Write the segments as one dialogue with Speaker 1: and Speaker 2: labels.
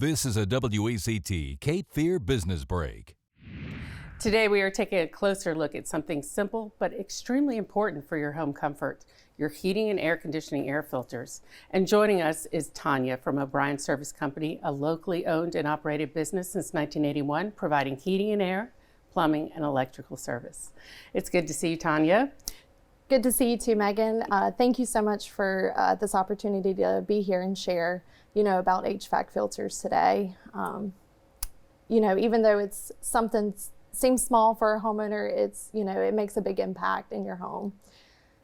Speaker 1: This is a WECT Cape Fear Business Break.
Speaker 2: Today we are taking a closer look at something simple but extremely important for your home comfort, your heating and air conditioning air filters. And joining us is Tonya from O'Brien Service Company, a locally owned and operated business since 1981, providing heating and air, plumbing, and electrical service. It's good to see you, Tonya.
Speaker 3: Good to see you too, Megan. Thank you so much for this opportunity to be here and share, about HVAC filters today. Even though it's something seems small for a homeowner, it makes a big impact in your home.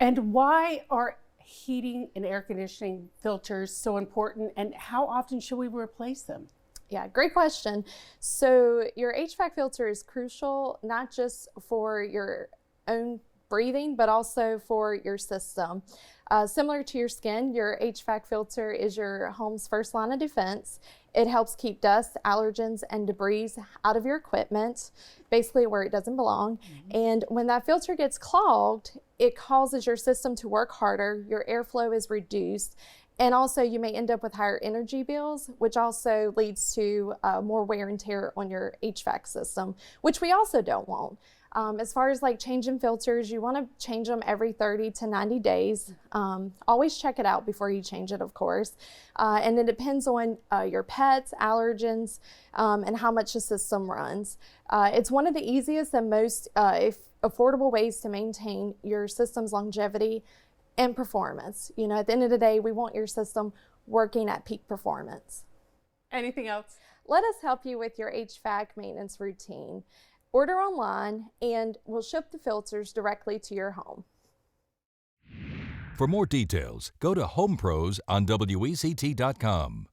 Speaker 2: And why are heating and air conditioning filters so important, and how often should we replace them?
Speaker 3: Yeah, great question. So your HVAC filter is crucial, not just for your own breathing, but also for your system. Similar to your skin, your HVAC filter is your home's first line of defense. It helps keep dust, allergens, and debris out of your equipment, basically where it doesn't belong. And when that filter gets clogged, it causes your system to work harder, your airflow is reduced, and also you may end up with higher energy bills, which also leads to more wear and tear on your HVAC system, which we also don't want. As far as like changing filters, you want to change them every 30 to 90 days. Always check it out before you change it, of course. And it depends on your pets, allergens, and how much the system runs. It's one of the easiest and most affordable ways to maintain your system's longevity and performance. At the end of the day, we want your system working at peak performance.
Speaker 2: Anything else?
Speaker 3: Let us help you with your HVAC maintenance routine. Order online and we'll ship the filters directly to your home.
Speaker 1: For more details, go to HomePros on WECT.com.